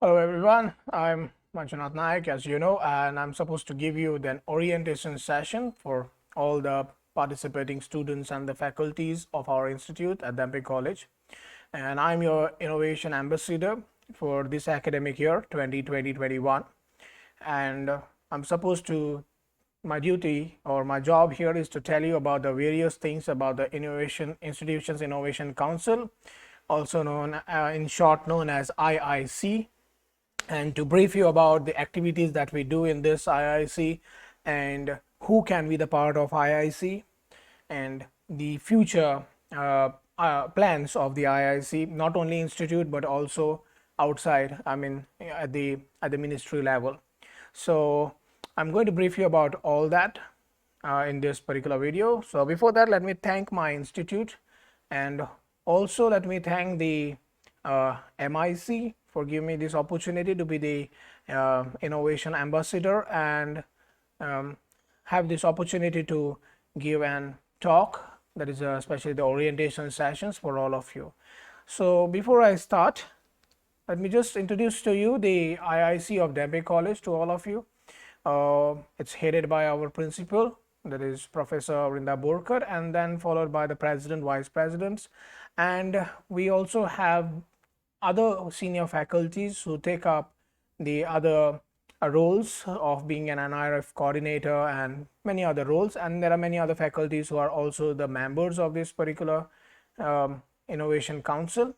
Hello everyone, I'm Manjunath Nayak, as you know, and I'm supposed to give you an orientation session for all the participating students and the faculties of our institute at Dhempe College. And I'm your innovation ambassador for this academic year 2020-21. And I'm supposed to, my duty or my job here is to tell you about the various things about the Innovation Institutions Innovation Council, also known in short known as IIC, and to brief you about the activities that we do in this IIC and who can be the part of IIC and the future plans of the IIC, not only institute but also outside, I mean at the ministry level. So I'm going to brief you about all that in this particular video. So before that, let me thank my institute, and also let me thank the MIC for giving me this opportunity to be the innovation ambassador and have this opportunity to give an talk, that is especially the orientation sessions for all of you. So before I start, let me just introduce to you the IIC of Dhempe College to all of you. It's headed by our principal, that is Professor Rinda Borkar, and then followed by the president, vice presidents, and we also have other senior faculties who take up the other roles of being an NIRF coordinator and many other roles, and there are many other faculties who are also the members of this particular innovation council.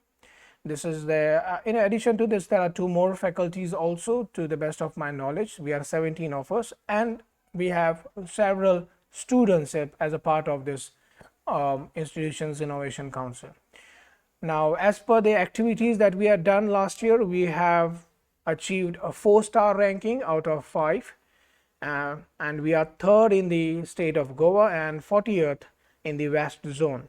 This is the in addition to this, there are two more faculties also, to the best of my knowledge. We are 17 of us, and we have several students as a part of this institutions innovation council. Now, as per the activities that we had done last year, we have achieved a 4-star ranking out of 5, and we are third in the state of Goa and 40th in the West Zone.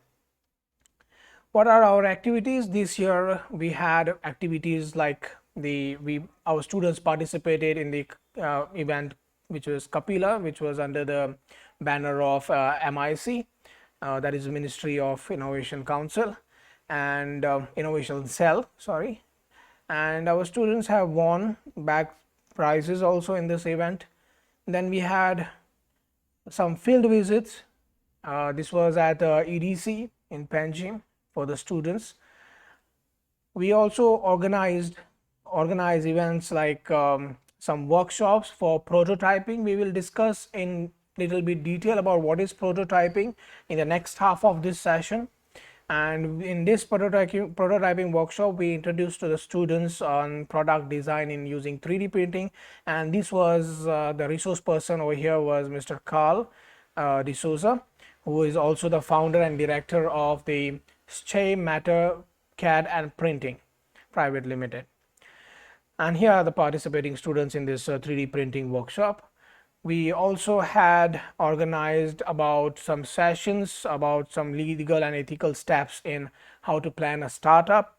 What are our activities this year? We had activities like our students participated in the event which was Kapila, which was under the banner of MIC, that is Ministry of Innovation Council and Innovation Cell, sorry. And our students have won back prizes also in this event. Then we had some field visits. This was at EDC in Panjim for the students. We also organize events like some workshops for prototyping. We will discuss in little bit detail about what is prototyping in the next half of this session. And in this prototyping workshop, we introduced to the students on product design in using 3D printing, and this was the resource person over here was Mr. Carl D'Souza, who is also the founder and director of the Shea Matter CAD and Printing Private Limited. And here are the participating students in this 3D printing workshop. We also had organized about some sessions about some legal and ethical steps in how to plan a startup.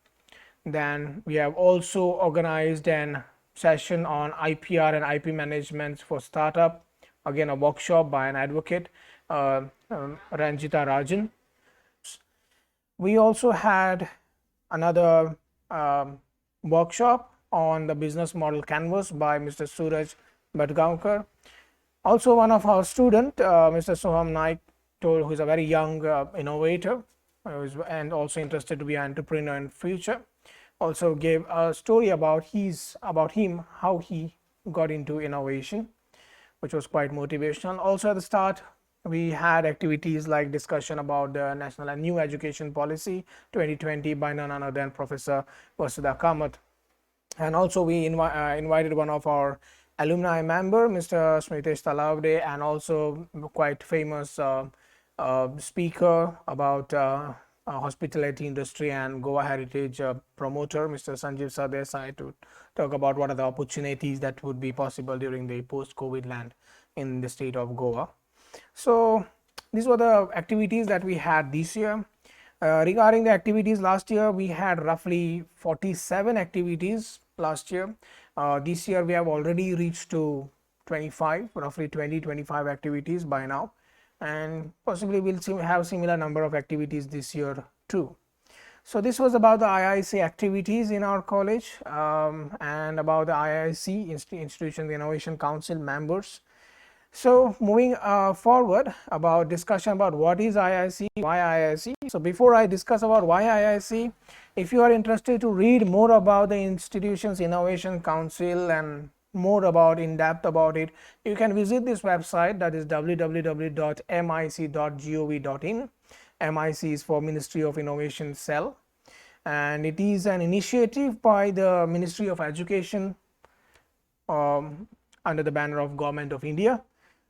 Then we have also organized an session on IPR and IP management for startup, again a workshop by an advocate, Ranjita Rajan. We also had another workshop on the business model canvas by Mr. Suraj Bhatgaonkar. Also, one of our student, Mr. Soham Naik, who is a very young innovator and also interested to be an entrepreneur in future, also gave a story about him, how he got into innovation, which was quite motivational. Also, at the start, we had activities like discussion about the National and New Education Policy 2020 by none other than Professor Vasudha Kamath. And also we invited one of our alumni member, Mr. Smritesh Talavde, and also quite famous speaker about hospitality industry and Goa heritage promoter, Mr. Sanjeev Sardesai, to talk about what are the opportunities that would be possible during the post-COVID land in the state of Goa. So these were the activities that we had this year. Regarding the activities last year, we had roughly 47 activities last year. This year we have already reached to 25, roughly 20-25 activities by now, and possibly we'll have similar number of activities this year too. So this was about the IIC activities in our college, and about the IIC Institutions Innovation Council members. So moving forward about discussion about what is IIC, why IIC. So before I discuss about why IIC, if you are interested to read more about the Institutions Innovation Council and more about in depth about it, you can visit this website, that is www.mic.gov.in. MIC is for Ministry of Innovation Cell, and it is an initiative by the Ministry of Education under the banner of Government of India.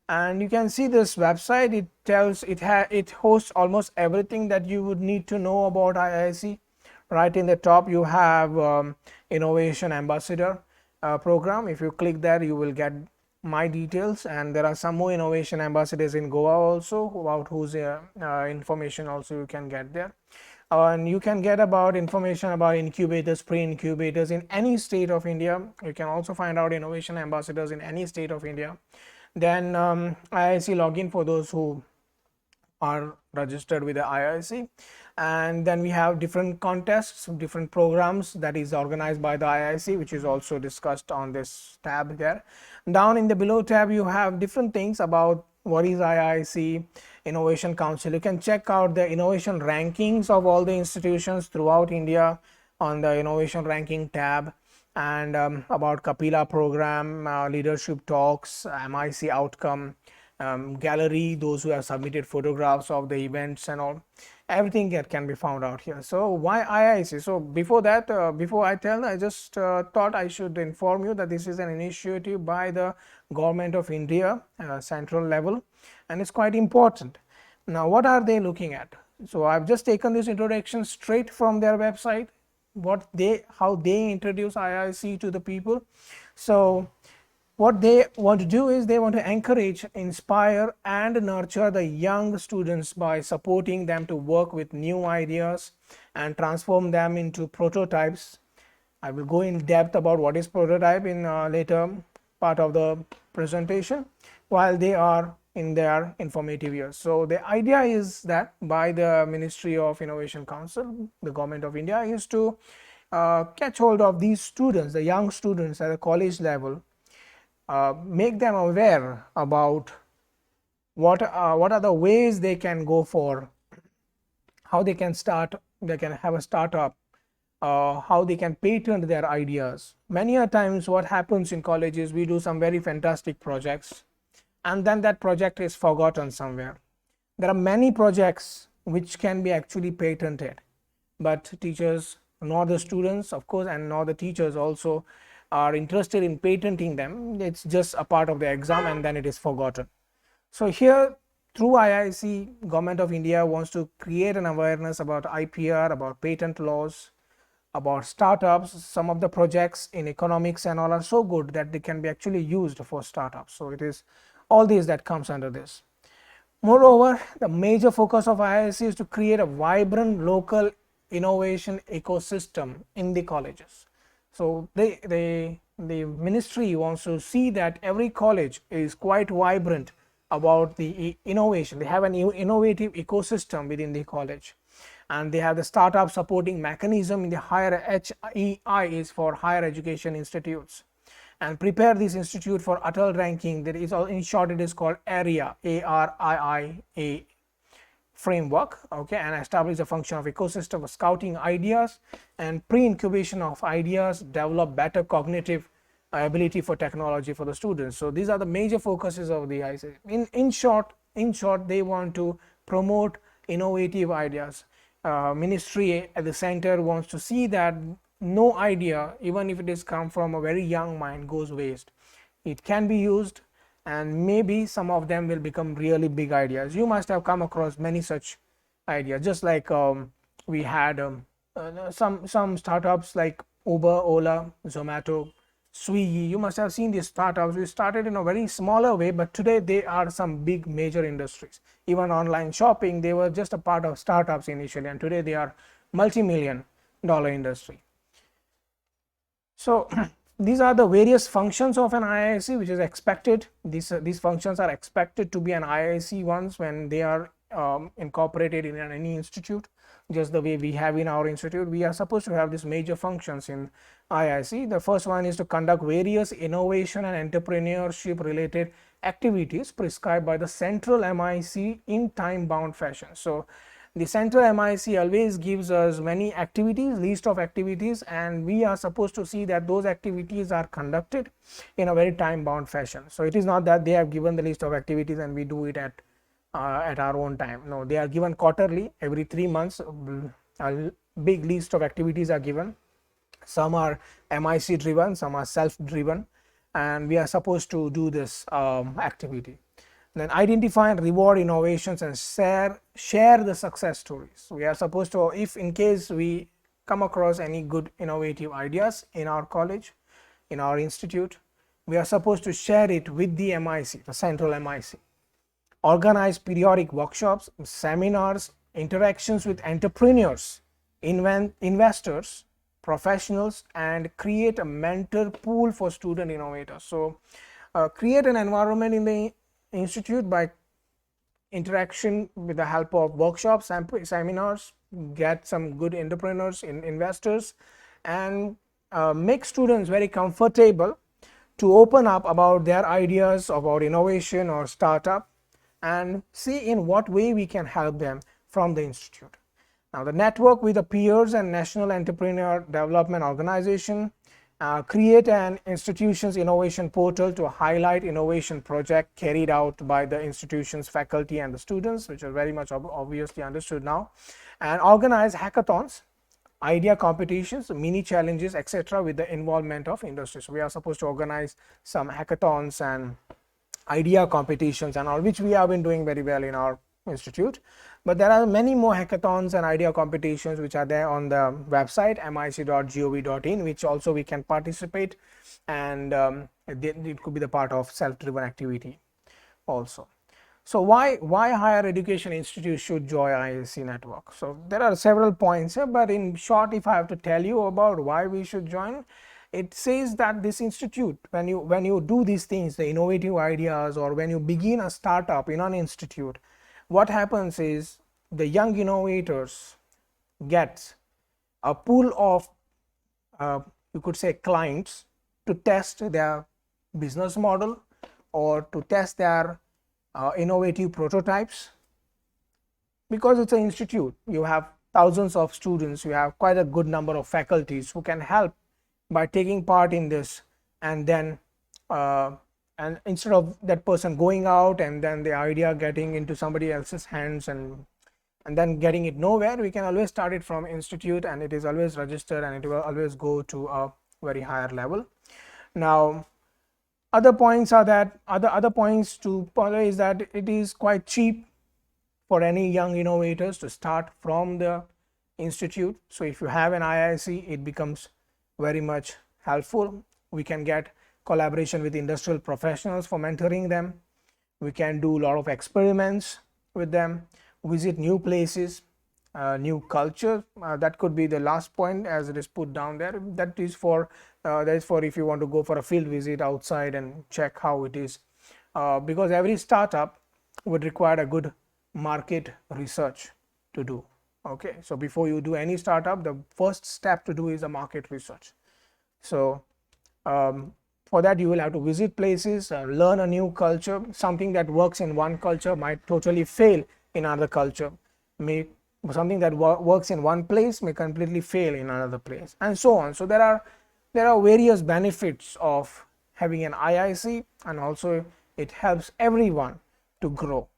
And you can see this website, it tells it hosts almost everything that you would need to know about IIC. Right in the top you have Innovation Ambassador program. If you click there, you will get my details, and there are some more innovation ambassadors in Goa also, about whose information also you can get there. And you can get about information about incubators, pre-incubators in any state of India. You can also find out innovation ambassadors in any state of India. Then IIC login for those who are registered with the IIC, and then we have different contests, different programs that is organized by the IIC, which is also discussed on this tab there. Down in the below tab you have different things about what is IIC Innovation Council. You can check out the innovation rankings of all the institutions throughout India on the innovation ranking tab, and about Kapila program, leadership talks, MIC outcome, gallery, those who have submitted photographs of the events and all, everything that can be found out here. So why IIC? So before that, before I tell, I just thought I should inform you that this is an initiative by the Government of India, central level, and it's quite important. Now what are they looking at? So I've just taken this introduction straight from their website, how they introduce IIC to the people. So what they want to do is they want to encourage, inspire and nurture the young students by supporting them to work with new ideas and transform them into prototypes. I will go in depth about what is prototype in later part of the presentation while they are in their informative years. So the idea is that by the Ministry of Innovation Council, the Government of India, is to catch hold of these students, the young students at the college level, make them aware about what are the ways they can go for, how they can start, they can have a startup, how they can patent their ideas. Many a times what happens in colleges, we do some very fantastic projects and then that project is forgotten somewhere. There are many projects which can be actually patented, but teachers nor the students, of course, and nor the teachers also are interested in patenting them. It's just a part of the exam and then it is forgotten. So here through IIC, Government of India wants to create an awareness about IPR, about patent laws, about startups. Some of the projects in economics and all are so good that they can be actually used for startups. So it is all these that comes under this. Moreover, the major focus of IIC is to create a vibrant local innovation ecosystem in the colleges. So the ministry wants to see that every college is quite vibrant about the innovation. They have an innovative ecosystem within the college, and they have the startup supporting mechanism in the higher HEI is for higher education institutes, and prepare this institute for Atal ranking. That is, in short, it is called ARIA, ARIIA framework, okay, and establish a function of ecosystem of scouting ideas and pre-incubation of ideas, develop better cognitive ability for technology for the students. So these are the major focuses of the IIC. In short, they want to promote innovative ideas. Ministry at the center wants to see that no idea, even if it is come from a very young mind, goes waste. It can be used, and maybe some of them will become really big ideas. You must have come across many such ideas, just like we had some startups like Uber, Ola, Zomato, Swiggy. You must have seen these startups. We started in a very smaller way, but today they are some big major industries. Even online shopping, they were just a part of startups initially, and today they are multi-million-dollar industry. So these are the various functions of an IIC which is expected. These functions are expected to be an IIC ones when they are incorporated in any institute, just the way we have in our institute. We are supposed to have these major functions in IIC. The first one is to conduct various innovation and entrepreneurship related activities prescribed by the central MIC in time bound fashion. So the central MIC always gives us many activities, list of activities, and we are supposed to see that those activities are conducted in a very time bound fashion. So it is not that they have given the list of activities and we do it at our own time. No, they are given quarterly, every 3 months. A big list of activities are given. Some are MIC driven, some are self driven, and we are supposed to do this activity. Then identify and reward innovations and share the success stories. We are supposed to, if in case we come across any good innovative ideas in our college, in our institute, we are supposed to share it with the MIC, the central MIC. Organize periodic workshops, seminars, interactions with entrepreneurs, investors, professionals, and create a mentor pool for student innovators. So create an environment in the institute by interaction with the help of workshops and seminars, get some good entrepreneurs, investors, and make students very comfortable to open up about their ideas about innovation or startup, and see in what way we can help them from the institute. Now, the network with the peers and national entrepreneur development organization. Create an institution's innovation portal to highlight innovation project carried out by the institution's faculty and the students, which are very much obviously understood now, and organize hackathons, idea competitions, mini challenges, etc., with the involvement of industry. So we are supposed to organize some hackathons and idea competitions and all, which we have been doing very well in our institute. But there are many more hackathons and idea competitions which are there on the website mic.gov.in, which also we can participate, and it could be the part of self-driven activity also. So why higher education institutes should join IIC network? So there are several points here, but in short, if I have to tell you about why we should join, it says that this institute, when you do these things, the innovative ideas, or when you begin a startup in an institute, what happens is the young innovators get a pool of you could say clients to test their business model or to test their innovative prototypes. Because it's an institute, you have thousands of students, you have quite a good number of faculties who can help by taking part in this, and then and instead of that person going out and then the idea getting into somebody else's hands and then getting it nowhere, we can always start it from institute, and it is always registered and it will always go to a very higher level. Now, other points are that other points to follow is that it is quite cheap for any young innovators to start from the institute. So if you have an IIC, it becomes very much helpful. We can get collaboration with industrial professionals for mentoring them. We can do a lot of experiments with them, visit new places, new culture. That could be the last point as it is put down there. That is for if you want to go for a field visit outside and check how it is, because every startup would require a good market research to do. Okay, so before you do any startup, the first step to do is a market research. So for that, you will have to visit places, learn a new culture. Something that works in one culture might totally fail in another culture. Something that works in one place may completely fail in another place, and so on. So there are various benefits of having an IIC, and also it helps everyone to grow.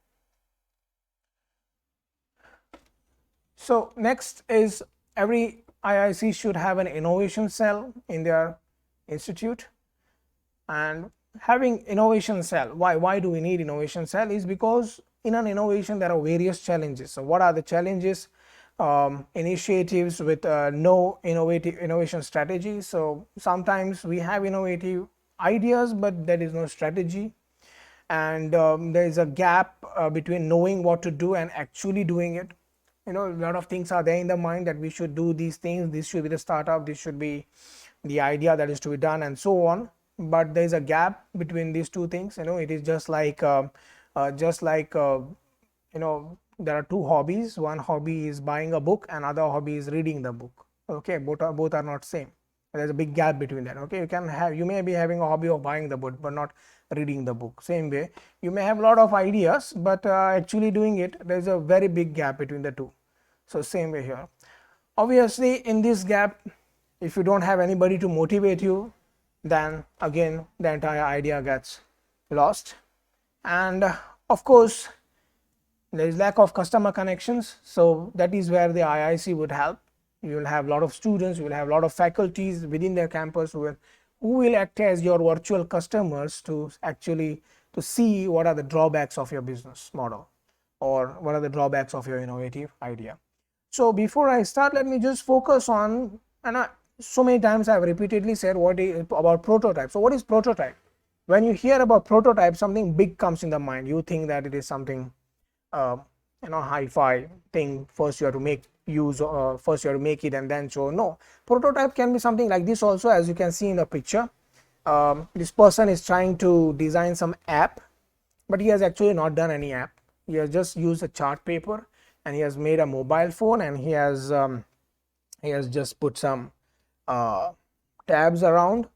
So next is, every IIC should have an innovation cell in their institute. And having innovation cell, why do we need innovation cell, is because in an innovation there are various challenges. So what are the challenges? Initiatives with no innovation strategy. So sometimes we have innovative ideas but there is no strategy, and there is a gap between knowing what to do and actually doing it. A lot of things are there in the mind that we should do these things, this should be the startup, this should be the idea that is to be done, and so on. But there is a gap between these two things. It is just like there are two hobbies. One hobby is buying a book, and other hobby is reading the book. Okay, both are not same. There's a big gap between that. Okay, you may be having a hobby of buying the book but not reading the book. Same way, you may have a lot of ideas, but actually doing it, there's a very big gap between the two. So same way here. Obviously, in this gap, if you don't have anybody to motivate you, then again the entire idea gets lost. And of course, there is lack of customer connections, so that is where the IIC would help. You will have a lot of students, you will have a lot of faculties within their campus who will act as your virtual customers to actually to see what are the drawbacks of your business model or what are the drawbacks of your innovative idea. So before I start, let me just focus on, and so many times I have repeatedly said about prototype. So what is prototype? When you hear about prototype, something big comes in the mind. You think that it is something hi-fi thing. First you have to make it and then show. No, prototype can be something like this also, as you can see in the picture. This person is trying to design some app, but he has actually not done any app. He has just used a chart paper and he has made a mobile phone, and he has just put some tabs around.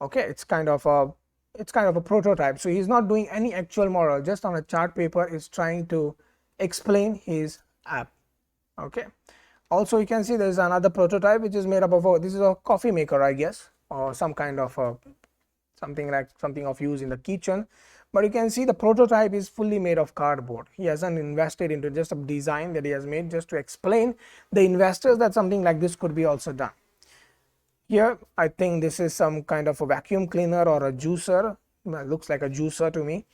Okay, it's kind of a prototype. So he's not doing any actual model, just on a chart paper is trying to explain his app. Okay, also you can see there is another prototype which is made up of this is a coffee maker, I guess, or some kind of something of use in the kitchen. But you can see the prototype is fully made of cardboard. He hasn't invested into just a design that he has made just to explain the investors that something like this could be also done. Here I think this is some kind of a vacuum cleaner or a juicer. It looks like a juicer to me.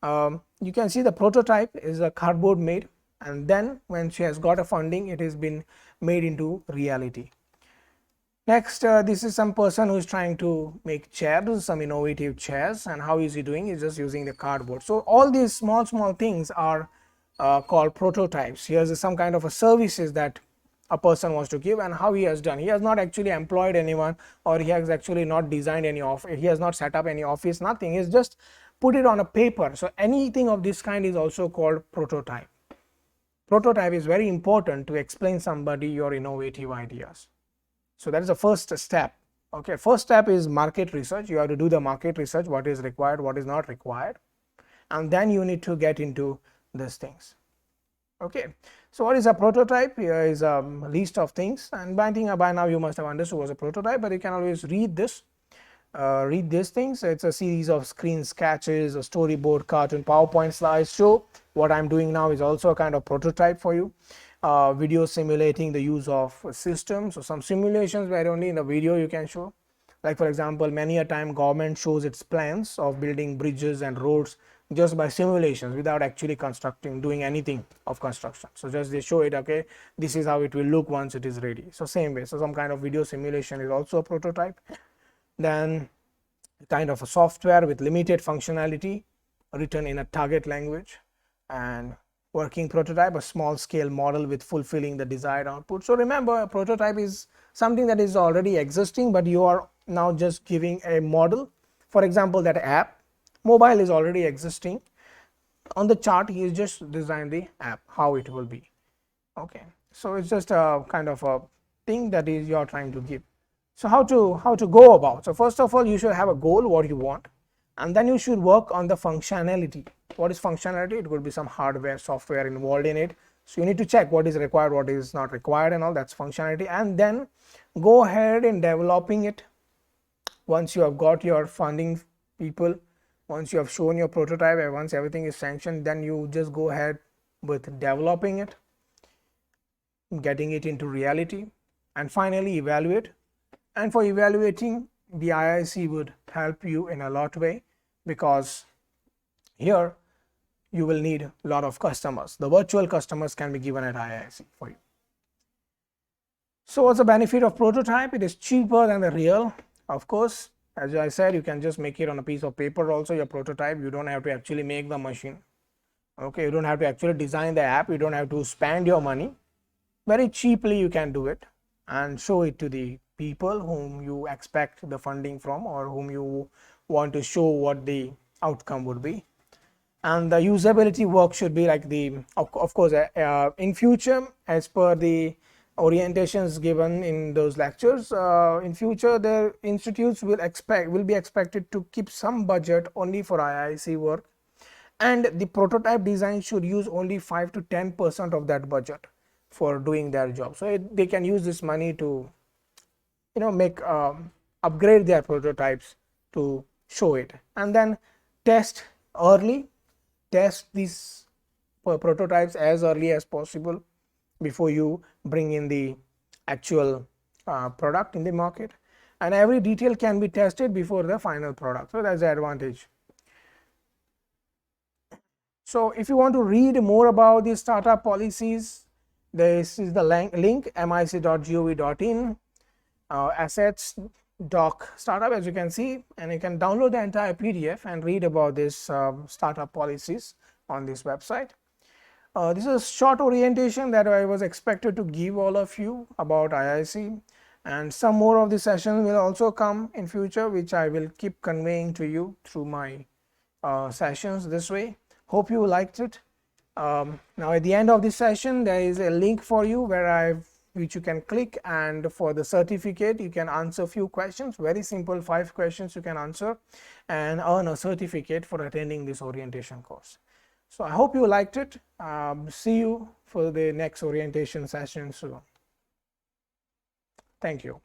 You can see the prototype is a cardboard made, and then when she has got a funding, it has been made into reality. Next, this is some person who is trying to make chairs, some innovative chairs, and how is he doing? He's just using the cardboard. So all these small things are called prototypes. Here's some kind of a services that a person wants to give, and how he has done. He has not actually employed anyone, or he has actually not designed any office. He has not set up any office, nothing. He's just put it on a paper. So anything of this kind is also called prototype. Prototype is very important to explain somebody your innovative ideas. So that is the first step. Okay, first step is market research. You have to do the market research, what is required, what is not required, and then you need to get into these things. Okay, so what is a prototype? Here is a list of things, and I think by now you must have understood what is a prototype, but you can always read this. Read these things. It's a series of screen sketches, a storyboard, cartoon, PowerPoint slides. So what I'm doing now is also a kind of prototype for you. Video simulating the use of systems. So some simulations where only in the video you can show. Like for example, many a time government shows its plans of building bridges and roads just by simulations without actually doing anything of construction. So just they show it, okay, this is how it will look once it is ready. So same way, so some kind of video simulation is also a prototype. Then kind of a software with limited functionality written in a target language. And working prototype, a small scale model with fulfilling the desired output. So remember, a prototype is something that is already existing, but you are now just giving a model. For example, that app mobile is already existing. On the chart he is just designed the app, how it will be. Okay, so it's just a kind of a thing that is you are trying to give. So how to go about? So first of all, you should have a goal, what you want, and then you should work on the functionality. What is functionality? It could be some hardware, software involved in it. So you need to check what is required, what is not required, and all. That's functionality. And then go ahead in developing it. Once you have got your funding people, once you have shown your prototype, and once everything is sanctioned, then you just go ahead with developing it, getting it into reality, and finally evaluate. And for evaluating, the IIC would help you in a lot way, because here you will need a lot of customers. The virtual customers can be given at IIC for you. So what's the benefit of prototype? It is cheaper than the real. Of course, as I said, you can just make it on a piece of paper also, your prototype. You don't have to actually make the machine. Okay, you don't have to actually design the app. You don't have to spend your money. Very cheaply you can do it and show it to the people whom you expect the funding from, or whom you want to show what the outcome would be. and the usability work should be like the of course in future, as per the orientations given in those lectures, in future the institutes will be expected to keep some budget only for IIC work, and the prototype design should use only 5 to 10% of that budget for doing their job. So they can use this money to make upgrade their prototypes to show it, and then test early, test these prototypes as early as possible before you bring in the actual product in the market, and every detail can be tested before the final product. So that's the advantage. So if you want to read more about the startup policies, this is the link mic.gov.in assets doc startup, as you can see, and you can download the entire PDF and read about this startup policies on this website. This is a short orientation that I was expected to give all of you about IIC, and some more of the sessions will also come in future, which I will keep conveying to you through my sessions this way. Hope you liked it. Now at the end of this session there is a link for you which you can click, and for the certificate you can answer few questions, very simple 5 questions you can answer and earn a certificate for attending this orientation course. So I hope you liked it. See you for the next orientation session soon. Thank you.